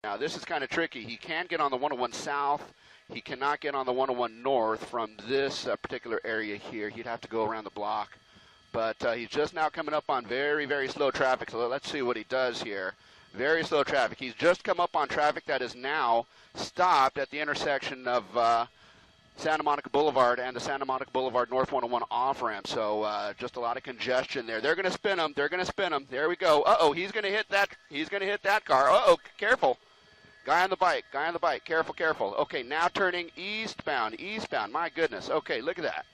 Now, this is kind of tricky. He can get on the 101 south. He cannot get on the 101 north from this particular area here. He'd have to go around the block. But he's just now coming up on very, very slow traffic. So let's see what he does here. Very slow traffic. He's just come up on traffic that is now stopped at the intersection of Santa Monica Boulevard and the Santa Monica Boulevard North 101 off-ramp. So just a lot of congestion there. They're going to spin him. They're going to spin him. There we go. Uh-oh, he's going to hit that. He's going to hit that car. Uh-oh, careful. Guy on the bike. Guy on the bike. Careful, careful. Okay, now turning eastbound. Eastbound. My goodness. Okay, look at that.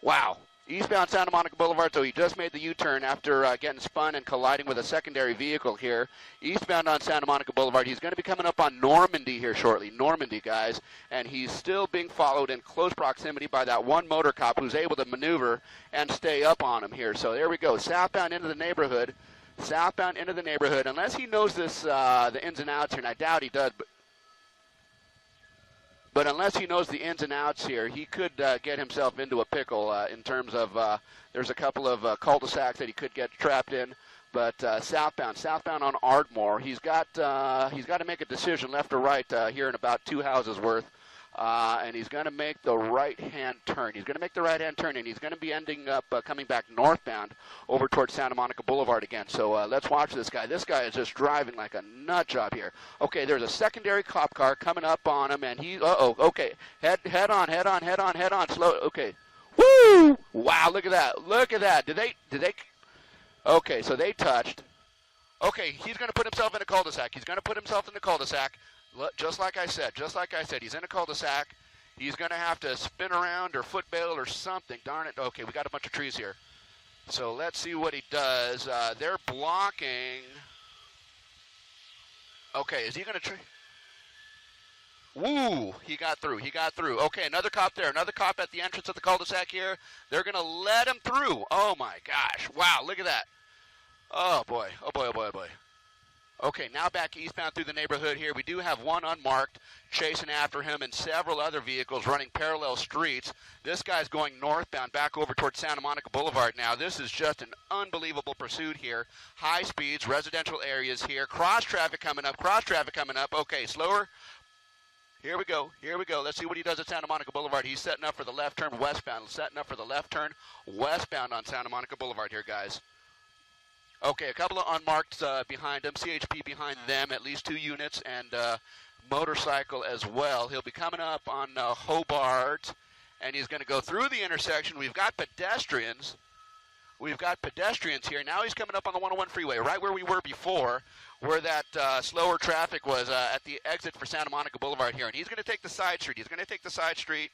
Wow. Eastbound Santa Monica Boulevard, so he just made the U-turn after getting spun and colliding with a secondary vehicle here. Eastbound on Santa Monica Boulevard. He's going to be coming up on Normandy here shortly. Normandy, guys. And he's still being followed in close proximity by that one motor cop who's able to maneuver and stay up on him here. So there we go. Southbound into the neighborhood. Southbound into the neighborhood. Unless he knows this, the ins and outs here, and I doubt he does, but unless he knows the ins and outs here, he could get himself into a pickle in terms of there's a couple of cul-de-sacs that he could get trapped in. But southbound on Ardmore, he's got to make a decision left or right here in about 2 houses worth. And he's going to make the right-hand turn. He's going to make the right-hand turn, and he's going to be ending up coming back northbound over towards Santa Monica Boulevard again. So let's watch this guy. This guy is just driving like a nut job here. Okay, there's a secondary cop car coming up on him, and he, okay, head on, slow, okay. Woo! Wow, look at that, look at that. Did they, okay, so they touched. Okay, he's going to put himself in a cul-de-sac. He's going to put himself in the cul-de-sac. Just like I said, he's in a cul-de-sac. He's going to have to spin around or foot bail or something. Darn it. Okay, we got a bunch of trees here. So let's see what he does. They're blocking. Okay, is he going to try? Woo! He got through. He got through. Okay, another cop there. Another cop at the entrance of the cul-de-sac here. They're going to let him through. Oh, my gosh. Wow, look at that. Oh, boy. Oh, boy, oh, boy, oh, boy. Okay, now back eastbound through the neighborhood here. We do have one unmarked chasing after him and several other vehicles running parallel streets. This guy's going northbound back over towards Santa Monica Boulevard now. This is just an unbelievable pursuit here. High speeds, residential areas here. Cross traffic coming up, Okay, slower. Here we go. Let's see what he does at Santa Monica Boulevard. He's setting up for the left turn westbound. Westbound on Santa Monica Boulevard here, guys. Okay, a couple of unmarked behind him, CHP behind them, at least 2 units, and motorcycle as well. He'll be coming up on Hobart, and he's going to go through the intersection. We've got pedestrians. Here. Now he's coming up on the 101 freeway, right where we were before, where that slower traffic was at the exit for Santa Monica Boulevard here. And he's going to take the side street.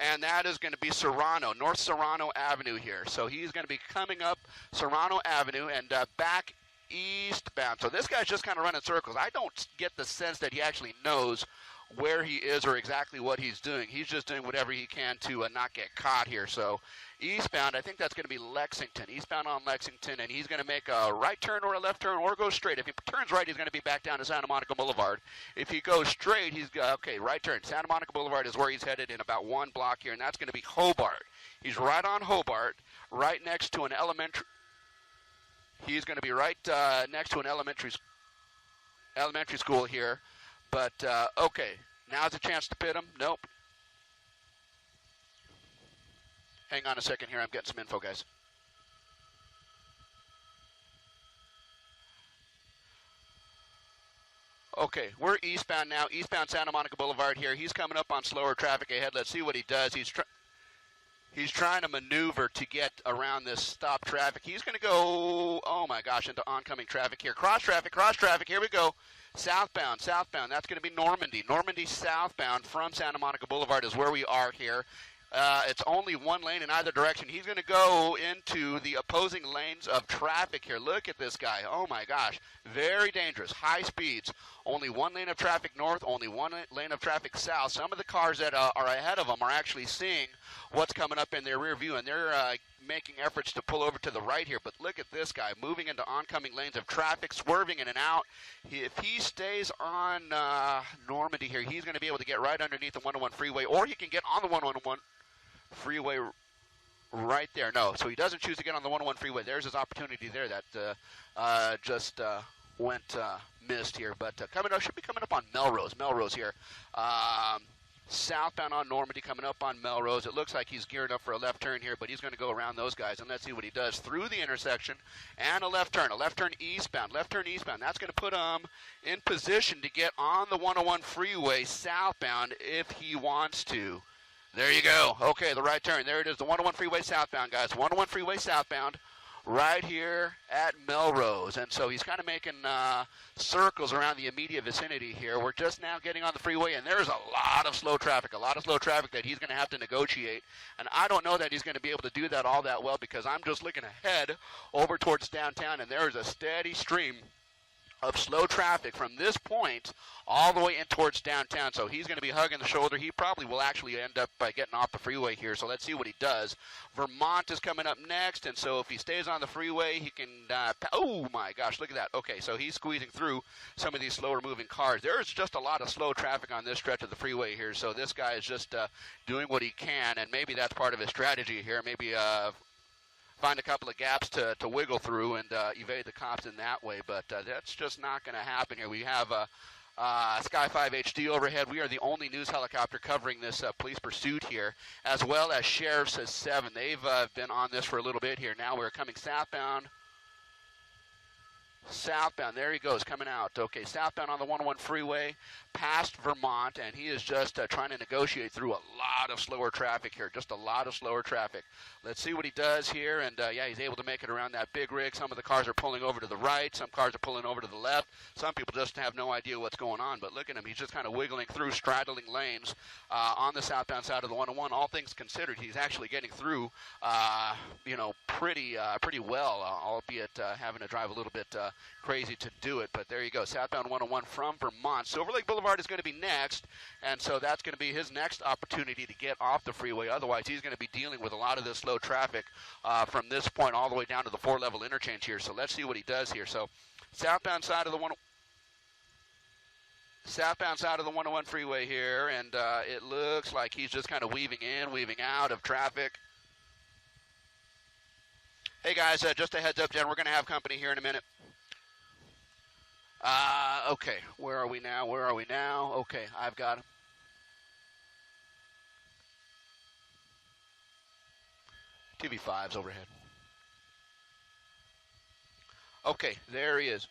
And that is going to be Serrano, North Serrano Avenue here. So he's going to be coming up Serrano Avenue and back eastbound. So this guy's just kind of running circles. I don't get the sense that he actually knows where he is or exactly what he's doing. He's just doing whatever he can to not get caught here. So eastbound, I think that's going to be Lexington, eastbound on Lexington, and he's going to make a right turn or a left turn or go straight. If he turns right, he's going to be back down to Santa Monica Boulevard. If he goes straight, he's, okay, right turn. Santa Monica Boulevard is where he's headed in about 1 block here, and that's going to be Hobart. He's right on Hobart, right next to an elementary. He's going to be right next to an elementary school here. But, okay, now's a chance to pit him. Nope. Hang on a second here. I'm getting some info, guys. Okay, we're eastbound now. Eastbound Santa Monica Boulevard here. He's coming up on slower traffic ahead. Let's see what he does. He's trying to maneuver to get around this stop traffic. He's going to go, oh my gosh, into oncoming traffic here. Cross traffic. Here we go. Southbound. That's going to be Normandy. Normandy southbound from Santa Monica Boulevard is where we are here. It's only 1 lane in either direction. He's going to go into the opposing lanes of traffic here. Look at this guy. Oh, my gosh. Very dangerous. High speeds. Only 1 lane of traffic north, only 1 lane of traffic south. Some of the cars that are ahead of them are actually seeing what's coming up in their rear view, and they're making efforts to pull over to the right here. But look at this guy moving into oncoming lanes of traffic, swerving in and out. If he stays on Normandy here, he's going to be able to get right underneath the 101 freeway, or he can get on the 101 freeway right there. No, so he doesn't choose to get on the 101 freeway. There's his opportunity there. That just missed here. But coming up, should be coming up on Melrose here. Southbound on Normandy, coming up on Melrose. It looks like he's geared up for a left turn here, but he's going to go around those guys, and let's see what he does through the intersection and a left turn eastbound. That's going to put him in position to get on the 101 freeway southbound if he wants to. There you go. Okay, the right turn. There it is, the 101 freeway southbound, guys. 101 freeway southbound. Right here at Melrose, and so he's kind of making circles around the immediate vicinity here. We're just now getting on the freeway, and there's a lot of slow traffic that he's going to have to negotiate, and I don't know that he's going to be able to do that all that well because I'm just looking ahead over towards downtown, and there's a steady stream of slow traffic from this point all the way in towards downtown. So he's going to be hugging the shoulder. He probably will actually end up by getting off the freeway here. So let's see what he does. Vermont is coming up next, and so if he stays on the freeway, he can oh my gosh, look at that. Okay, so he's squeezing through some of these slower moving cars. There's just a lot of slow traffic on this stretch of the freeway here. So this guy is just doing what he can, and maybe that's part of his strategy here. Maybe find a couple of gaps to wiggle through and evade the cops in that way, but that's just not going to happen here. We have Sky 5 HD overhead. We are the only news helicopter covering this police pursuit here, as well as Sheriff's 7. They've been on this for a little bit here. Now we're coming southbound. There he goes, coming out. Okay, southbound on the 101 freeway, past Vermont, and he is just trying to negotiate through a lot of slower traffic here, just a lot of slower traffic. Let's see what he does here, and yeah, he's able to make it around that big rig. Some of the cars are pulling over to the right, some cars are pulling over to the left. Some people just have no idea what's going on, but look at him. He's just kind of wiggling through, straddling lanes on the southbound side of the 101. All things considered, he's actually getting through, pretty well, albeit having to drive a little bit crazy to do it, but there you go. Southbound 101 from Vermont. Silver Lake Boulevard is going to be next, and so that's going to be his next opportunity to get off the freeway. Otherwise, he's going to be dealing with a lot of this slow traffic from this point all the way down to the 4-level interchange here. So let's see what he does here. So southbound side of the 101 freeway here, and it looks like he's just kind of weaving in, weaving out of traffic. Hey guys, just a heads up, Jen, we're going to have company here in a minute. Okay, where are we now? Okay, I've got him. TV5's overhead. Okay, there he is.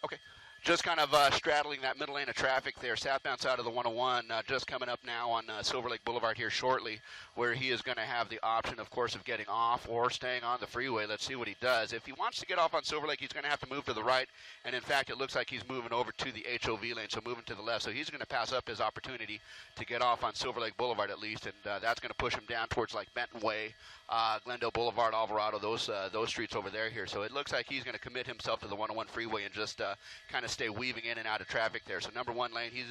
Okay, just kind of straddling that middle lane of traffic there, southbound side of the 101, just coming up now on Silver Lake Boulevard here shortly, where he is going to have the option, of course, of getting off or staying on the freeway. Let's see what he does. If he wants to get off on Silver Lake, he's going to have to move to the right, and in fact, it looks like he's moving over to the HOV lane, so moving to the left. So he's going to pass up his opportunity to get off on Silver Lake Boulevard at least, and that's going to push him down towards like Benton Way, Glendale Boulevard, Alvarado, those streets over there here. So it looks like he's going to commit himself to the 101 freeway and just kind of stay weaving in and out of traffic there. So number one lane, he's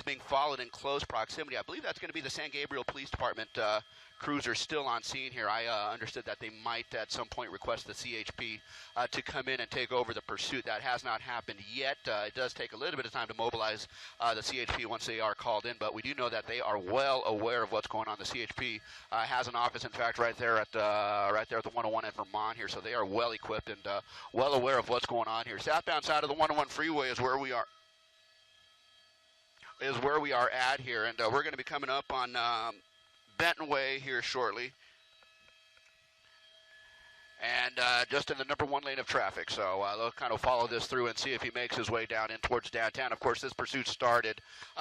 being followed in close proximity. I believe that's going to be the San Gabriel Police Department cruiser still on scene here. I understood that they might at some point request the CHP to come in and take over the pursuit. That has not happened yet. It does take a little bit of time to mobilize the CHP once they are called in, but we do know that they are well aware of what's going on. The CHP has an office, in fact, right there at the 101 in Vermont here, so they are well equipped and well aware of what's going on here. Southbound side of the 101 freeway is where we are. At here, and we're going to be coming up on Benton Way here shortly, and just in the number one lane of traffic. So they'll kind of follow this through and see if he makes his way down in towards downtown. Of course, this pursuit started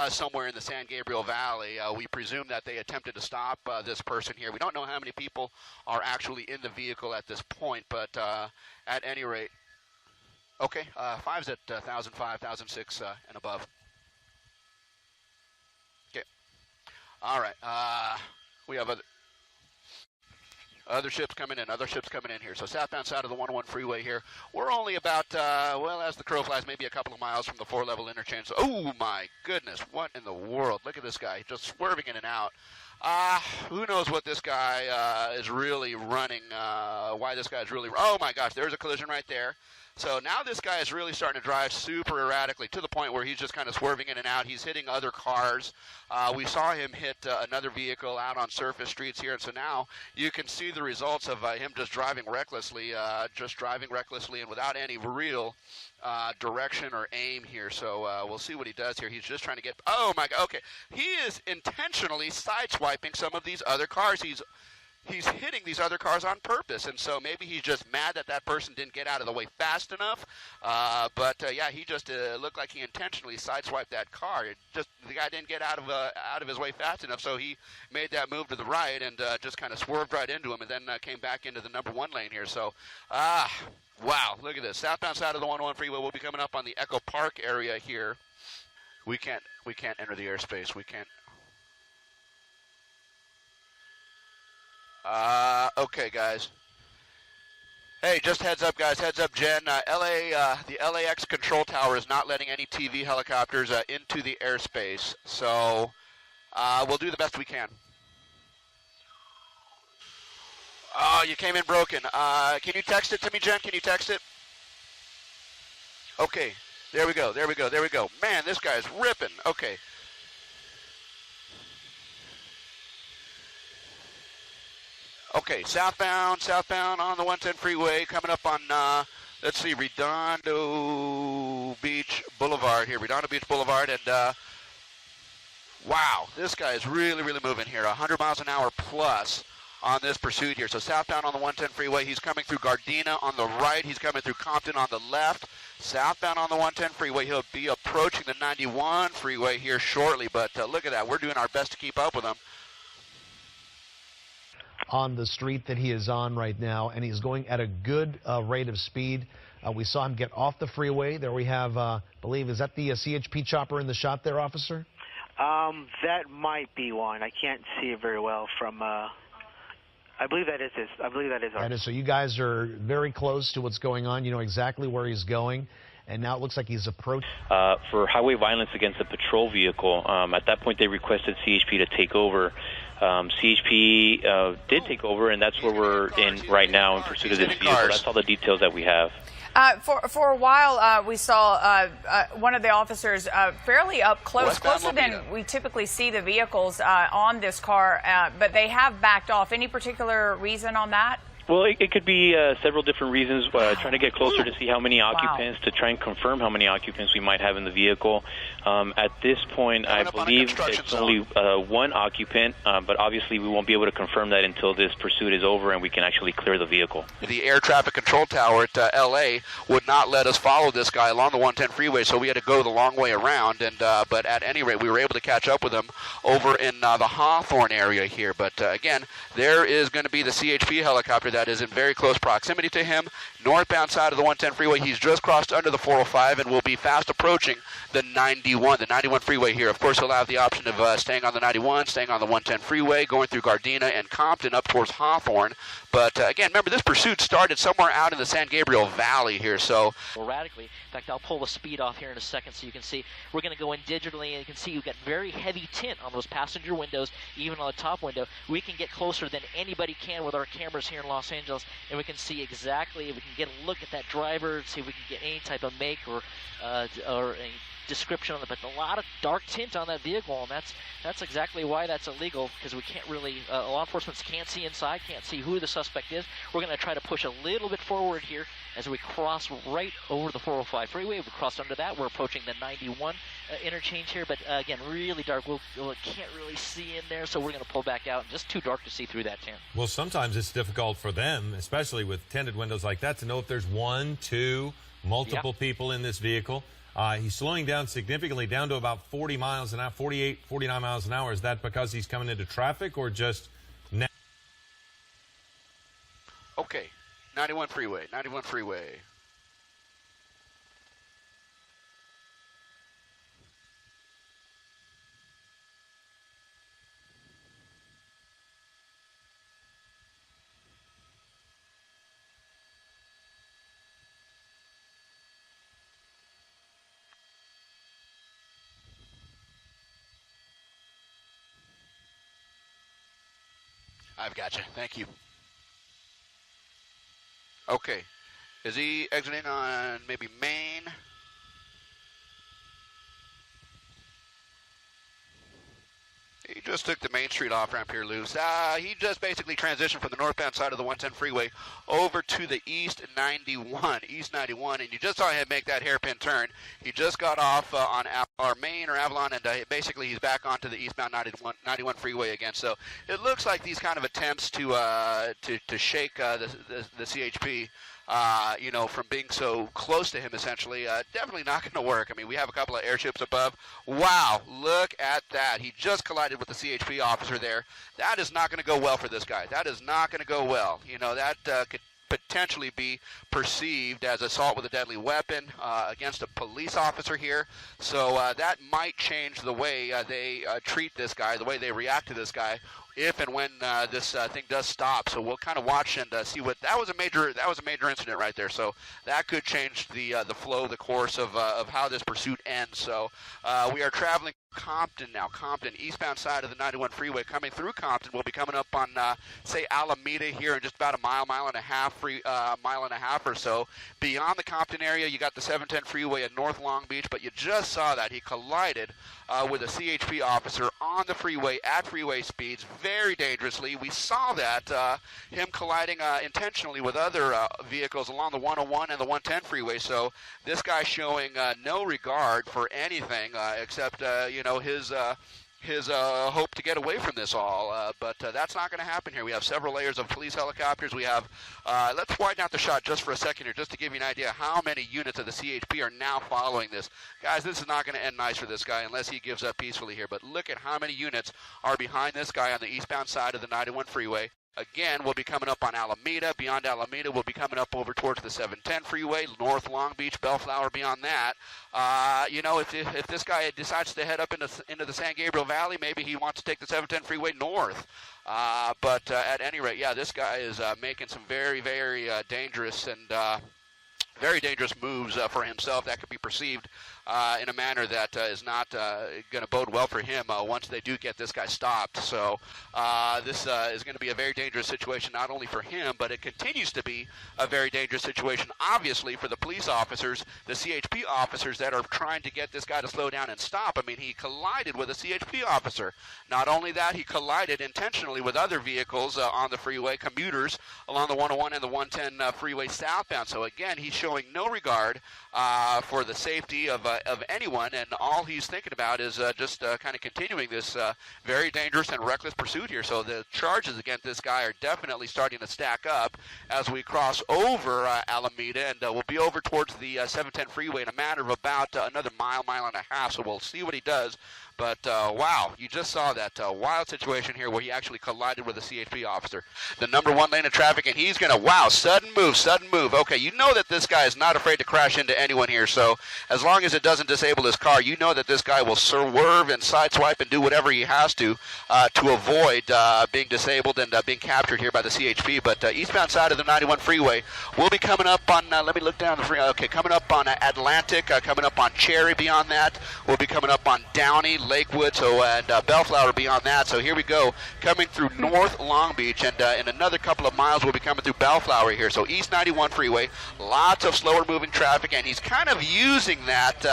somewhere in the San Gabriel Valley. We presume that they attempted to stop this person here. We don't know how many people are actually in the vehicle at this point, but at any rate, okay, 5's at 1,005, 1,006 and above. Okay, all right. We have other ships coming in here. So southbound side of the 101 freeway here. We're only about, as the crow flies, maybe a couple of miles from the 4-level interchange. So, oh my goodness, what in the world? Look at this guy, just swerving in and out. Who knows what this guy is really running, why this guy is really, oh my gosh, there's a collision right there. So now this guy is really starting to drive super erratically to the point where he's just kind of swerving in and out. He's hitting other cars. We saw him hit another vehicle out on surface streets here, and so now you can see the results of him just driving recklessly and without any real direction or aim here. So we'll see what he does here. He's just trying to get, oh my God, okay. He is intentionally sideswiping some of these other cars. He's hitting these other cars on purpose, and so maybe he's just mad that that person didn't get out of the way fast enough. Yeah, he just looked like he intentionally sideswiped that car. The guy didn't get out of his way fast enough, so he made that move to the right and just kind of swerved right into him, and then came back into the number one lane here. So, wow, look at this. Southbound side of the 101 freeway. We'll be coming up on the Echo Park area here. We can't enter the airspace. We can't. Okay, guys. Hey, just heads up, guys. Heads up, Jen. The LAX control tower is not letting any TV helicopters into the airspace, so we'll do the best we can. Oh, you came in broken. Can you text it to me, Jen? Can you text it? Okay. There we go. Man, this guy's ripping. Okay. Okay, southbound on the 110 freeway, coming up on, let's see, Redondo Beach Boulevard here, and wow, this guy is really moving here, 100 miles an hour plus on this pursuit here. So southbound on the 110 freeway, he's coming through Gardena on the right, he's coming through Compton on the left. Southbound on the 110 freeway, he'll be approaching the 91 freeway here shortly, but look at that, we're doing our best to keep up with him. On the street that he is on right now, and he's going at a good rate of speed. We saw him get off the freeway. There we have, I believe, is that the CHP chopper in the shot there, officer? That might be one. I can't see it very well from, I believe that is his. I believe that is ours. That is, so you guys are very close to what's going on. You know exactly where he's going. And now it looks like he's approached. For highway violence against a patrol vehicle, at that point they requested CHP to take over. CHP did take over, and that's where we're in right now in pursuit of this vehicle. That's all the details that we have. For a while, we saw one of the officers fairly up close, closer than we typically see the vehicles on this car, but they have backed off. Any particular reason on that? Well, it could be several different reasons. Trying to get closer to see how many occupants, to try and confirm how many occupants we might have in the vehicle. At this point, I believe it's only one occupant, but obviously we won't be able to confirm that until this pursuit is over and we can actually clear the vehicle. The air traffic control tower at L.A. would not let us follow this guy along the 110 freeway, so we had to go the long way around. And but at any rate, we were able to catch up with him over in the Hawthorne area here. But again, there is going to be the CHP helicopter that is in very close proximity to him. Northbound side of the 110 freeway, he's just crossed under the 405 and will be fast approaching the 91 freeway here. Of course, he'll have the option of staying on the 91, staying on the 110 freeway, going through Gardena and Compton up towards Hawthorne. But again, remember, this pursuit started somewhere out in the San Gabriel Valley here, so... Radically. In fact, I'll pull the speed off here in a second so you can see. We're going to go in digitally, and you can see you've got very heavy tint on those passenger windows, even on the top window. We can get closer than anybody can with our cameras here in Los Angeles, and we can see exactly, we can get a look at that driver, see if we can get any type of make or any description on it, but a lot of dark tint on that vehicle, and that's exactly why that's illegal, because we can't really, law enforcement can't see inside, can't see who the suspect is. We're going to try to push a little bit forward here as we cross right over the 405 freeway. We crossed under that. We're approaching the 91 interchange here, but again, really dark. We can't really see in there, so we're going to pull back out. Just too dark to see through that tint. Well, sometimes it's difficult for them, especially with tinted windows like that, to know if there's one, two, multiple people in this vehicle. He's slowing down significantly, down to about 40 miles an hour, 48, 49 miles an hour. Is that because he's coming into traffic or just... Okay, 91 freeway. I've got you. Thank you. Okay. Is he exiting on maybe Main? He just took the Main Street off-ramp here loose. He just basically transitioned from the northbound side of the 110 freeway over to the East 91, and you just saw him make that hairpin turn. He just got off on our Main or Avalon, and basically he's back onto the eastbound 91 freeway again. So it looks like these kind of attempts to shake the CHP, from being so close to him, essentially, definitely not going to work. I mean, we have a couple of airships above. Wow, look at that. He just collided with the CHP officer there. That is not going to go well for this guy. That is not going to go well. That could potentially be perceived as assault with a deadly weapon against a police officer here. So that might change the way they treat this guy, the way they react to this guy, if and when this thing does stop. So we'll kind of watch and see what that was a major incident right there. So that could change the flow, the course of how this pursuit ends. So we are traveling Compton now. Compton, eastbound side of the 91 freeway, coming through Compton. We'll be coming up on say Alameda here in just about a mile and a half or so. Beyond the Compton area, you got the 710 freeway at North Long Beach, but you just saw that he collided with a CHP officer on the freeway at freeway speeds, very dangerously. We saw that him colliding intentionally with other vehicles along the 101 and the 110 freeway. So this guy showing no regard for anything except his hope to get away from this all, but that's not going to happen here. We have several layers of police helicopters. We have, let's widen out the shot just for a second here, just to give you an idea how many units of the CHP are now following this. Guys, this is not going to end nice for this guy unless he gives up peacefully here, but look at how many units are behind this guy on the eastbound side of the 91 freeway. Again, we'll be coming up on Alameda. Beyond Alameda, we'll be coming up over towards the 710 freeway, North Long Beach, Bellflower beyond that. If this guy decides to head up into the San Gabriel Valley, maybe he wants to take the 710 freeway north. But at any rate, yeah, this guy is making some very, very dangerous and very dangerous moves for himself that could be perceived in a manner that is not going to bode well for him once they do get this guy stopped. So this is going to be a very dangerous situation, not only for him, but it continues to be a very dangerous situation, obviously, for the police officers, the CHP officers that are trying to get this guy to slow down and stop. I mean, he collided with a CHP officer. Not only that, he collided intentionally with other vehicles on the freeway, commuters along the 101 and the 110 freeway southbound. So again, he's showing no regard for the safety of anyone, and all he's thinking about is just kind of continuing this very dangerous and reckless pursuit here. So the charges against this guy are definitely starting to stack up as we cross over Alameda, and we'll be over towards the 710 freeway in a matter of about another mile and a half. So we'll see what he does. But, wow, you just saw that wild situation here where he actually collided with a CHP officer. The number one lane of traffic, and he's going to, wow, sudden move. Okay, you know that this guy is not afraid to crash into anyone here, so as long as it doesn't disable his car, you know that this guy will swerve and sideswipe and do whatever he has to avoid being disabled and being captured here by the CHP. But eastbound side of the 91 freeway, we'll be coming up on, let me look down the freeway, okay, coming up on Atlantic, coming up on Cherry beyond that. We'll be coming up on Downey, Lakewood, and Bellflower beyond that. So here we go, coming through North Long Beach, and in another couple of miles we'll be coming through Bellflower here. So East 91 freeway, lots of slower moving traffic, and he's kind of using that,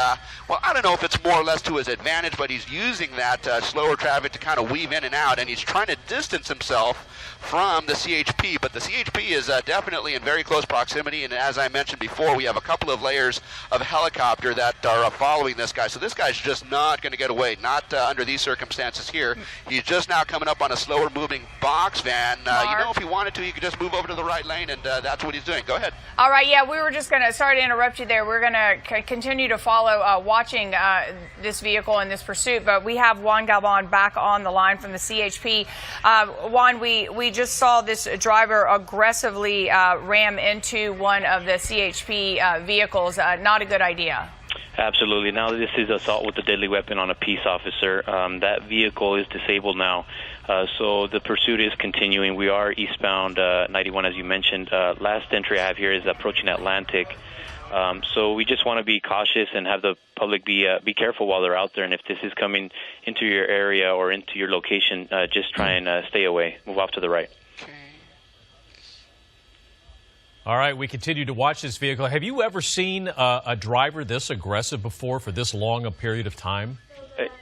well, I don't know if it's more or less to his advantage, but he's using that slower traffic to kind of weave in and out, and he's trying to distance himself from the CHP, but the CHP is definitely in very close proximity, and as I mentioned before, we have a couple of layers of helicopter that are following this guy, so this guy's just not going to get away, not under these circumstances here. He's just now coming up on a slower moving box van. If he wanted to, he could just move over to the right lane, and that's what he's doing. Go ahead. All right, yeah, we were just going to, sorry to interrupt you there, we're going to continue to follow, watching this vehicle and this pursuit, but we have Juan Galvan back on the line from the CHP. Juan, we just saw this driver aggressively ram into one of the CHP vehicles. Not a good idea. Absolutely. Now this is assault with a deadly weapon on a peace officer. That vehicle is disabled now. So the pursuit is continuing. We are eastbound 91, as you mentioned. Last entry I have here is approaching Atlantic. So we just want to be cautious and have the public be careful while they're out there. And if this is coming into your area or into your location, just try and stay away. Move off to the right. All right, we continue to watch this vehicle. Have you ever seen a driver this aggressive before for this long a period of time?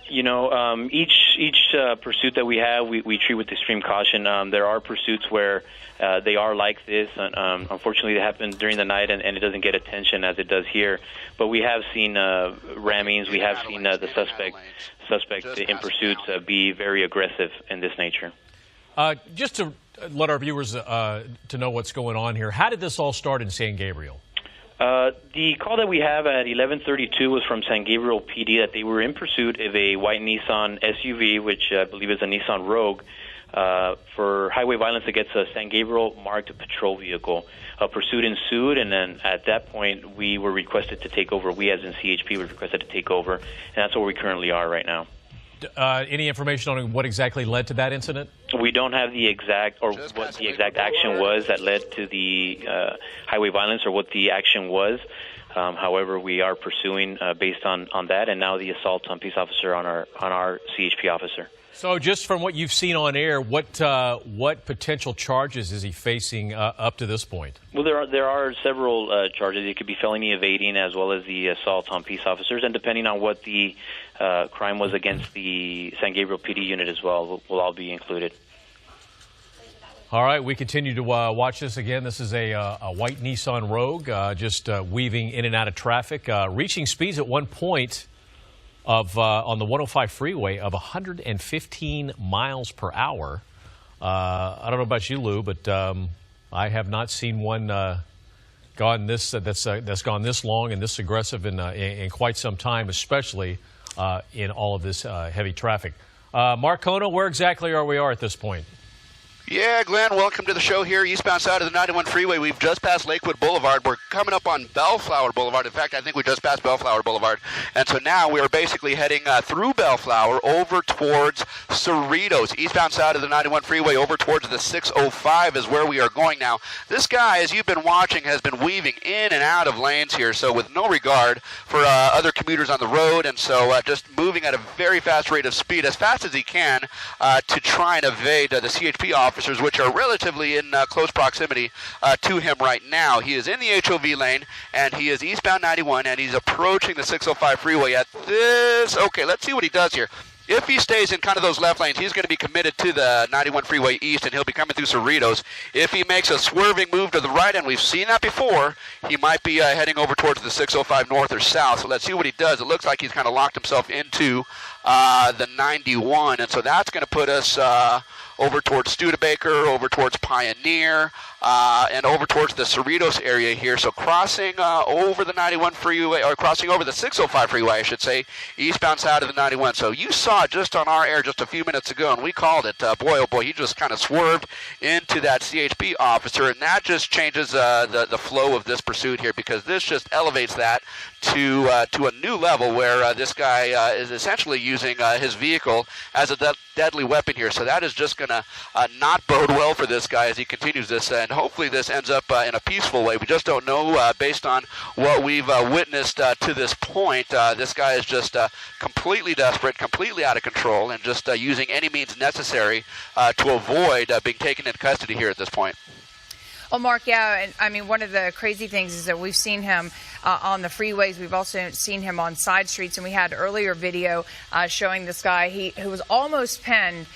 Each pursuit that we have, we treat with extreme caution. There are pursuits where they are like this. Unfortunately, it happens during the night, and it doesn't get attention as it does here. But we have seen rammings. We have seen the suspect in pursuits be very aggressive in this nature. Just to let our viewers to know what's going on here, how did this all start in San Gabriel? The call that we have at 11:32 was from San Gabriel PD that they were in pursuit of a white Nissan SUV, which I believe is a Nissan Rogue, for highway violence against a San Gabriel marked patrol vehicle. A pursuit ensued, and then at that point we were requested to take over. We, as in CHP, were requested to take over, and that's where we currently are right now. Any information on what exactly led to that incident? We don't have the exact what the exact action was that led to the highway violence or what the action was. However, we are pursuing based on that, and now the assault on peace officer on our CHP officer. So, just from what you've seen on air, what potential charges is he facing up to this point? Well, there are several charges. It could be felony evading as well as the assault on peace officers, and depending on what the crime was against the San Gabriel PD unit as well, will all be included. All right, we continue to watch this again. This is a white Nissan Rogue, just weaving in and out of traffic, reaching speeds at one point of on the 105 freeway of 115 miles per hour. I don't know about you, Lou, but I have not seen one gone this that's gone this long and this aggressive in quite some time, especially in all of this heavy traffic. Mark Kono, where exactly are we at this point? Yeah, Glenn, welcome to the show here, eastbound side of the 91 freeway. We've just passed Lakewood Boulevard. We're coming up on Bellflower Boulevard. In fact, I think we just passed Bellflower Boulevard. And so now we are basically heading through Bellflower over towards Cerritos. Eastbound side of the 91 freeway over towards the 605 is where we are going now. This guy, as you've been watching, has been weaving in and out of lanes here, so with no regard for other commuters on the road, and so just moving at a very fast rate of speed, as fast as he can, to try and evade the CHP officers, which are relatively in close proximity to him right now. He is in the HOV lane, and he is eastbound 91, and he's approaching the 605 freeway at this. Okay, let's see what he does here. If he stays in kind of those left lanes, he's going to be committed to the 91 freeway east, and he'll be coming through Cerritos. If he makes a swerving move to the right, and we've seen that before, he might be heading over towards the 605 north or south. So let's see what he does. It looks like he's kind of locked himself into the 91, and so that's going to put us over towards Studebaker, over towards Pioneer, and over towards the Cerritos area here. So crossing over the 91 freeway, or crossing over the 605 freeway, I should say, eastbound side of the 91. So you saw just on our air just a few minutes ago, and we called it, boy, oh boy, he just kind of swerved into that CHP officer, and that just changes the flow of this pursuit here, because this just elevates that to a new level where this guy is essentially using his vehicle as a deadly weapon here. So that is just going to not bode well for this guy as he continues this, and hopefully this ends up in a peaceful way. We just don't know based on what we've witnessed to this point. This guy is just completely desperate, completely out of control, and just using any means necessary to avoid being taken into custody here at this point. Well, Mark, yeah, and I mean, one of the crazy things is that we've seen him on the freeways. We've also seen him on side streets, and we had earlier video showing this guy who was almost pinned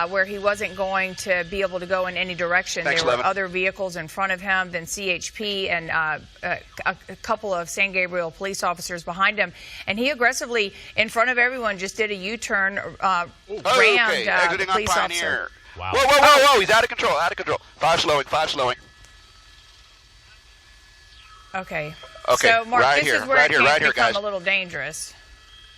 where he wasn't going to be able to go in any direction. Thanks, there were other vehicles in front of him, then CHP and a couple of San Gabriel police officers behind him, and he aggressively, in front of everyone, just did a U-turn, rammed the police officer. Wow. Whoa, whoa, whoa, whoa, he's out of control, out of control. Five slowing. Okay. Okay, so, Mark, right this here, is where right it here, can right here, become guys. a little dangerous.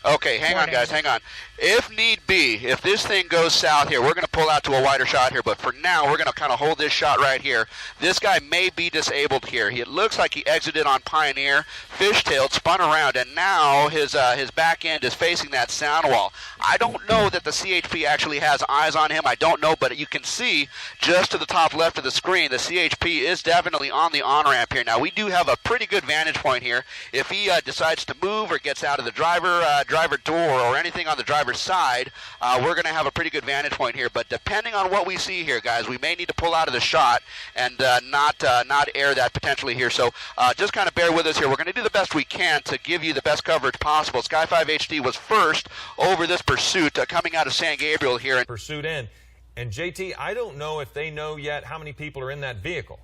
Okay, hang on, guys, hang on. If need be, if this thing goes south here, we're going to pull out to a wider shot here, but for now, we're going to kind of hold this shot right here. This guy may be disabled here. It looks like he exited on Pioneer, fishtailed, spun around, and now his back end is facing that sound wall. I don't know that the CHP actually has eyes on him. I don't know, but you can see just to the top left of the screen, the CHP is definitely on the on-ramp here. Now, we do have a pretty good vantage point here. If he decides to move or gets out of the driver door or anything on the driver's side, we're going to have a pretty good vantage point here. But But depending on what we see here, guys, we may need to pull out of the shot and not air that potentially here. So just kind of bear with us here. We're going to do the best we can to give you the best coverage possible. Sky 5 HD was first over this pursuit coming out of San Gabriel here. Pursuit in. And JT, I don't know if they know yet how many people are in that vehicle.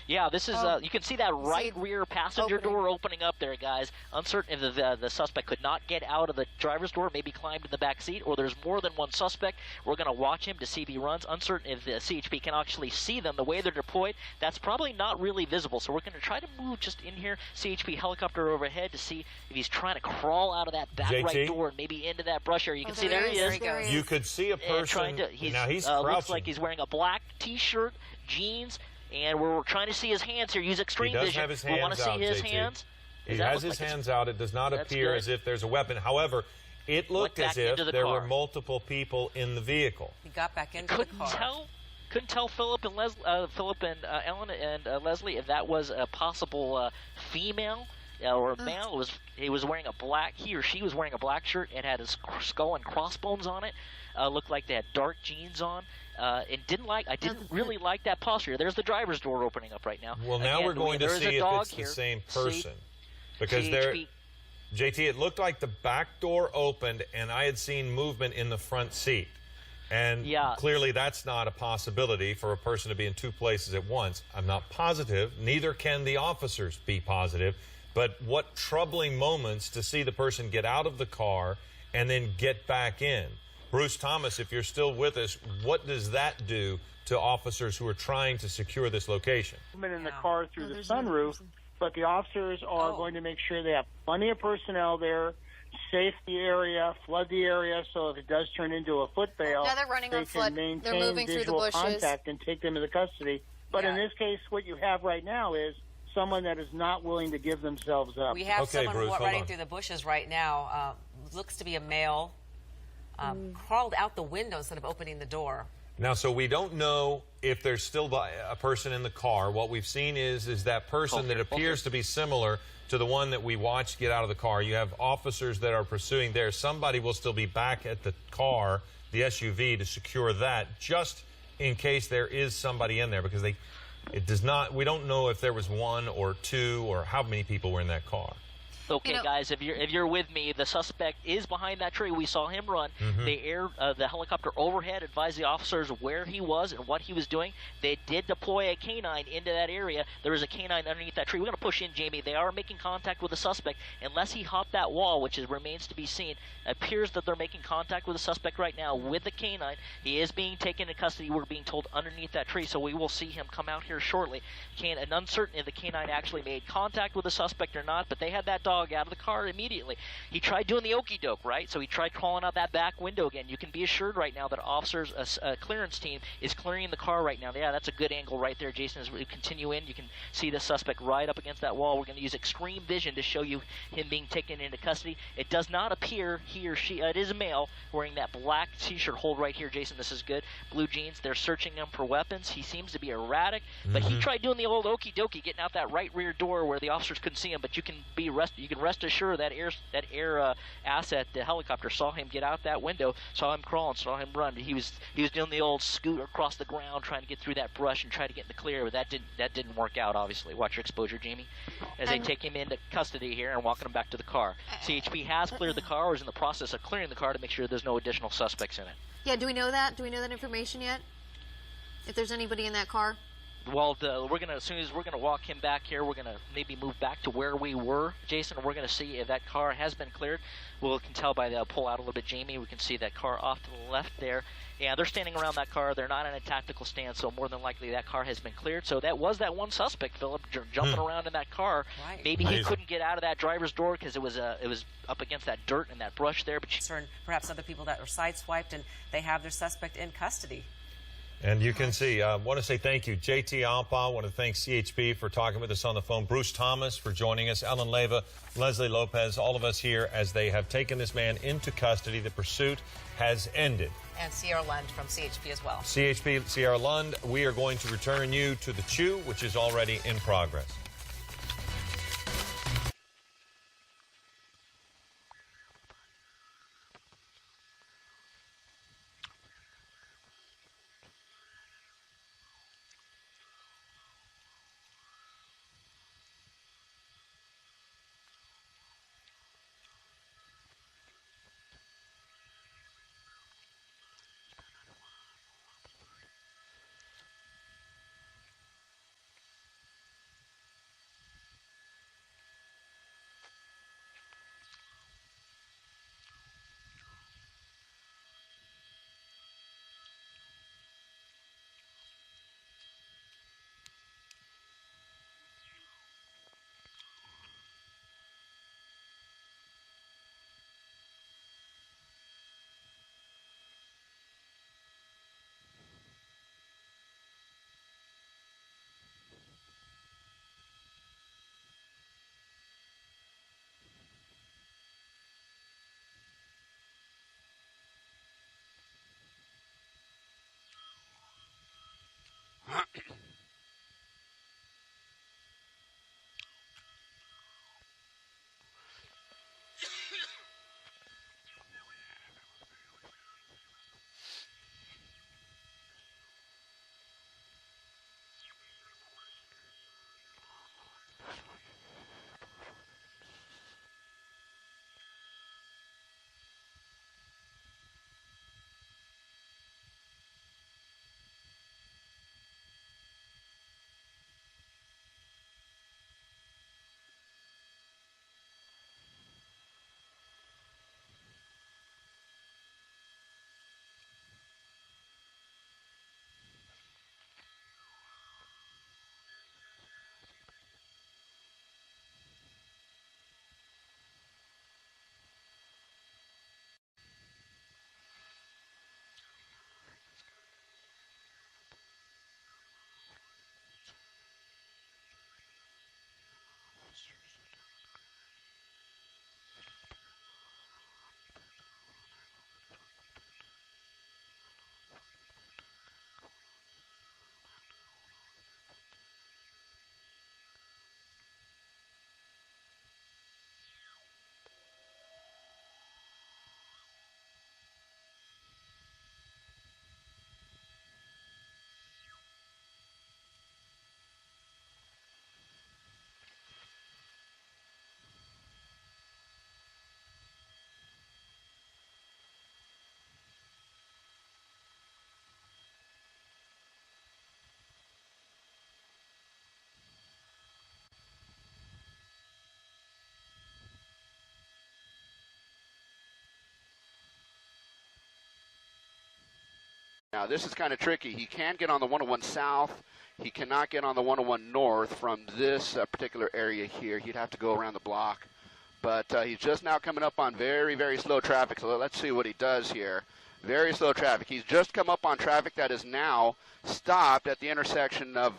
Yeah, this is, you can see that right rear passenger door opening up there, guys. Uncertain if the suspect could not get out of the driver's door, maybe climbed in the back seat, or there's more than one suspect. We're going to watch him to see if he runs. Uncertain if the CHP can actually see them. The way they're deployed, that's probably not really visible. So we're going to try to move just in here, CHP helicopter overhead, to see if he's trying to crawl out of that back right door and maybe into that brush area. You can see there he is. You could see a person. Now he's crouching. Looks like he's wearing a black T-shirt, jeans, and we're trying to see his hands here. Use extreme vision. He does have his hands we want to see out, his JT. hands. He has his hands out. It does not appear as if there's a weapon. However, it looked as if there were multiple people in the vehicle. He got back into the car. Couldn't tell Philip and Ellen and Leslie if that was a possible female or a male. He was wearing a black. He or she was wearing a black shirt and had his skull and crossbones on it. Looked like they had dark jeans on. I didn't really like that posture. There's the driver's door opening up right now. Well, now we're going to see if it's the same person. Because JT, it looked like the back door opened and I had seen movement in the front seat. And clearly that's not a possibility for a person to be in two places at once. I'm not positive. Neither can the officers be positive. But what troubling moments to see the person get out of the car and then get back in. Bruce Thomas, if you're still with us, what does that do to officers who are trying to secure this location? In the car through the sunroof, but the officers are going to make sure they have plenty of personnel there, safe the area, flood the area, so if it does turn into a foot bail, now they're running on flood. They're moving through the bushes. Contact and take them into custody. But in this case, what you have right now is someone that is not willing to give themselves up. We have someone running through the bushes right now. Looks to be a male. Crawled out the window instead of opening the door. Now, so we don't know if there's still a person in the car. What we've seen is that person that appears to be similar to the one that we watched get out of the car. You have officers that are pursuing there. Somebody will still be back at the car, the SUV, to secure that, just in case there is somebody in there, because we don't know if there was one or two or how many people were in that car. Okay, guys, if you're with me, the suspect is behind that tree. We saw him run. The helicopter overhead advised the officers where he was and what he was doing. They did deploy a canine into that area. There is a canine underneath that tree. We're going to push in, Jamie. They are making contact with the suspect. Unless he hopped that wall, which remains to be seen, it appears that they're making contact with the suspect right now with the canine. He is being taken into custody, we're being told, underneath that tree, so we will see him come out here shortly. And uncertain if the canine actually made contact with the suspect or not, but they had that dog out of the car immediately. He tried doing the okey doke, right? So he tried crawling out that back window again. You can be assured right now that officers, a clearance team, is clearing the car right now. Yeah, that's a good angle right there, Jason. As we continue in, you can see the suspect right up against that wall. We're going to use extreme vision to show you him being taken into custody. It does not appear he or she, it is a male, wearing that black T-shirt. Hold right here, Jason. This is good. Blue jeans. They're searching him for weapons. He seems to be erratic, but he tried doing the old okey dokey, getting out that right rear door where the officers couldn't see him. But you can rest assured that air asset, the helicopter, saw him get out that window, saw him crawling, saw him run. He was doing the old scoot across the ground, trying to get through that brush and try to get in the clear, but that didn't work out. Obviously, watch your exposure, Jamie, as they take him into custody here and walking him back to the car. CHP has cleared the car, or is in the process of clearing the car to make sure there's no additional suspects in it. Yeah, do we know that? Do we know that information yet? If there's anybody in that car? Well, as soon as we're gonna walk him back here, we're gonna maybe move back to where we were, Jason. We're gonna see if that car has been cleared. We can tell by the pull out a little bit, Jamie. We can see that car off to the left there. Yeah, they're standing around that car. They're not in a tactical stance, so more than likely that car has been cleared. So that was that one suspect, Philip, jumping around in that car. Right. Maybe he couldn't get out of that driver's door because it was up against that dirt and that brush there. But perhaps other people that were sideswiped, and they have their suspect in custody. And you can see, I want to say thank you, JT Alpa. I want to thank CHP for talking with us on the phone. Bruce Thomas for joining us. Ellen Leyva, Leslie Lopez, all of us here as they have taken this man into custody. The pursuit has ended. And Sierra Lund from CHP as well. CHP, Sierra Lund, we are going to return you to the Chew, which is already in progress. Now, this is kind of tricky. He can get on the 101 South. He cannot get on the 101 North from this particular area here. He'd have to go around the block. But he's just now coming up on very, very slow traffic. So let's see what he does here. Very slow traffic. He's just come up on traffic that is now stopped at the intersection of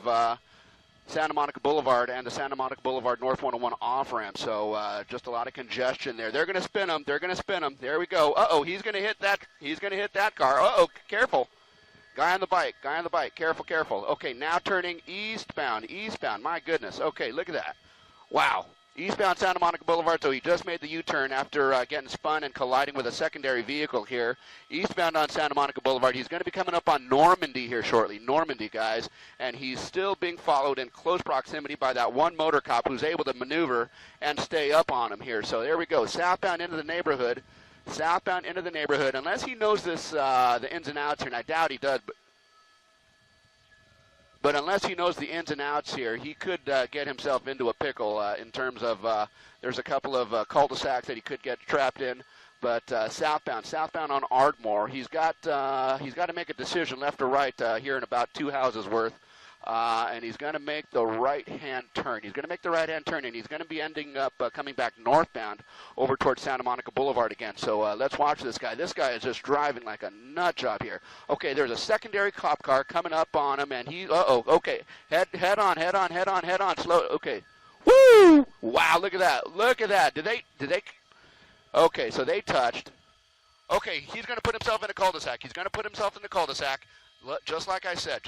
Santa Monica Boulevard and the Santa Monica Boulevard North 101 off-ramp. So just a lot of congestion there. They're going to spin him. They're going to spin him. There we go. Uh-oh, he's going to hit that. He's going to hit that car. Uh-oh, careful. Guy on the bike. Guy on the bike. Careful, careful. Okay, now turning eastbound. Eastbound. My goodness. Okay, look at that. Wow. Eastbound Santa Monica Boulevard, so he just made the U-turn after getting spun and colliding with a secondary vehicle here. Eastbound on Santa Monica Boulevard. He's going to be coming up on Normandy here shortly. Normandy, guys. And he's still being followed in close proximity by that one motor cop who's able to maneuver and stay up on him here. So there we go. Southbound into the neighborhood. Southbound into the neighborhood. Unless he knows this, the ins and outs here, and I doubt he does, but unless he knows the ins and outs here, he could get himself into a pickle in terms of there's a couple of cul-de-sacs that he could get trapped in. But southbound on Ardmore, he's got to make a decision left or right here in about 2 houses worth. And he's going to make the right-hand turn. He's going to make the right-hand turn, and he's going to be ending up coming back northbound over towards Santa Monica Boulevard again. So let's watch this guy. This guy is just driving like a nut job here. Okay, there's a secondary cop car coming up on him, and he, okay, head on, slow, okay. Woo! Wow, look at that, look at that. Did they, okay, so they touched. Okay, he's going to put himself in a cul-de-sac. He's going to put himself in the cul-de-sac. Just like I said,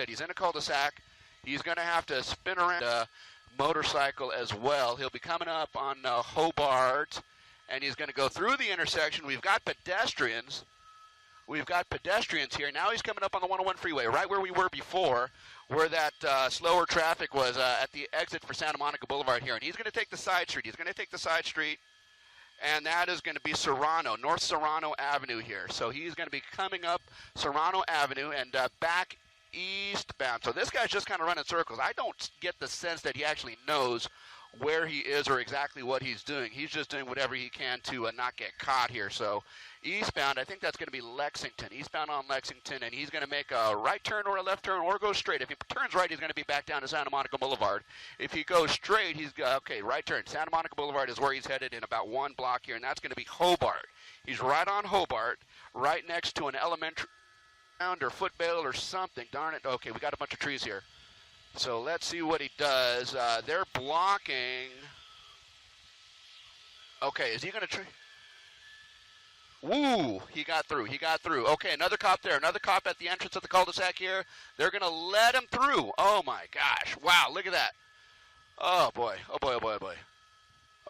he's in a cul-de-sac. He's going to have to spin around a motorcycle as well. He'll be coming up on Hobart, and he's going to go through the intersection. We've got pedestrians. Here. Now he's coming up on the 101 freeway, right where we were before, where that slower traffic was at the exit for Santa Monica Boulevard here. And he's going to take the side street. And that is going to be Serrano, North Serrano Avenue here. So he's going to be coming up Serrano Avenue and back eastbound. So this guy's just kind of running circles. I don't get the sense that he actually knows where he is or exactly what he's doing. He's just doing whatever he can to not get caught here. So eastbound, I think that's going to be Lexington, eastbound on Lexington, and he's going to make a right turn or a left turn or go straight. If he turns right, he's going to be back down to Santa Monica Boulevard. If he goes straight, he's, okay, right turn. Santa Monica Boulevard is where he's headed in about one block here, and that's going to be Hobart. He's right on Hobart, right next to an elementary or football or something. Darn it. Okay, we got a bunch of trees here. So let's see what he does. They're blocking. Okay, is he going to Woo! He got through. Okay, another cop there. Another cop at the entrance of the cul-de-sac here. They're going to let him through. Oh, my gosh. Wow, look at that. Oh, boy.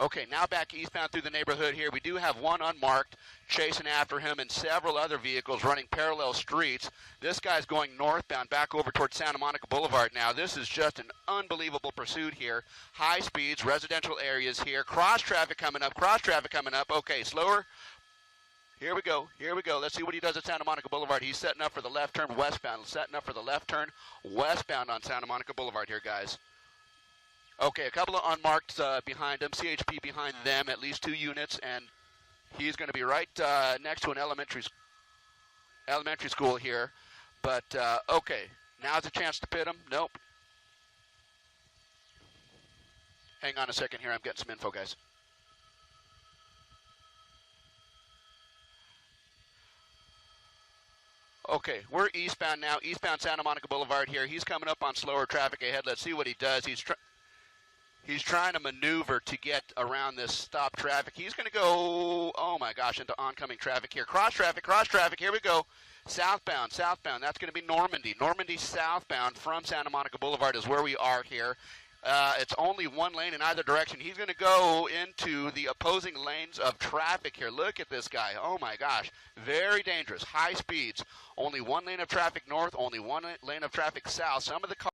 Okay, now back eastbound through the neighborhood here. We do have one unmarked chasing after him and several other vehicles running parallel streets. This guy's going northbound back over towards Santa Monica Boulevard now. This is just an unbelievable pursuit here. High speeds, residential areas here. Cross traffic coming up. Okay, slower. Here we go. Let's see what he does at Santa Monica Boulevard. He's setting up for the left turn westbound. On Santa Monica Boulevard here, guys. Okay, a couple of unmarked behind him, CHP behind them, at least 2 units, and he's going to be right next to an elementary school here. But, okay, now's a chance to pit him. Nope. Hang on a second here. I'm getting some info, guys. Okay, we're eastbound now, eastbound Santa Monica Boulevard here. He's coming up on slower traffic ahead. Let's see what he does. He's trying to maneuver to get around this stop traffic. He's going to go, oh my gosh, into oncoming traffic here. Cross traffic, here we go. Southbound. That's going to be Normandy. Normandy southbound from Santa Monica Boulevard is where we are here. It's only one lane in either direction. He's going to go into the opposing lanes of traffic here. Look at this guy. Oh, my gosh. Very dangerous. High speeds. Only one lane of traffic north, only one lane of traffic south. Some of the cars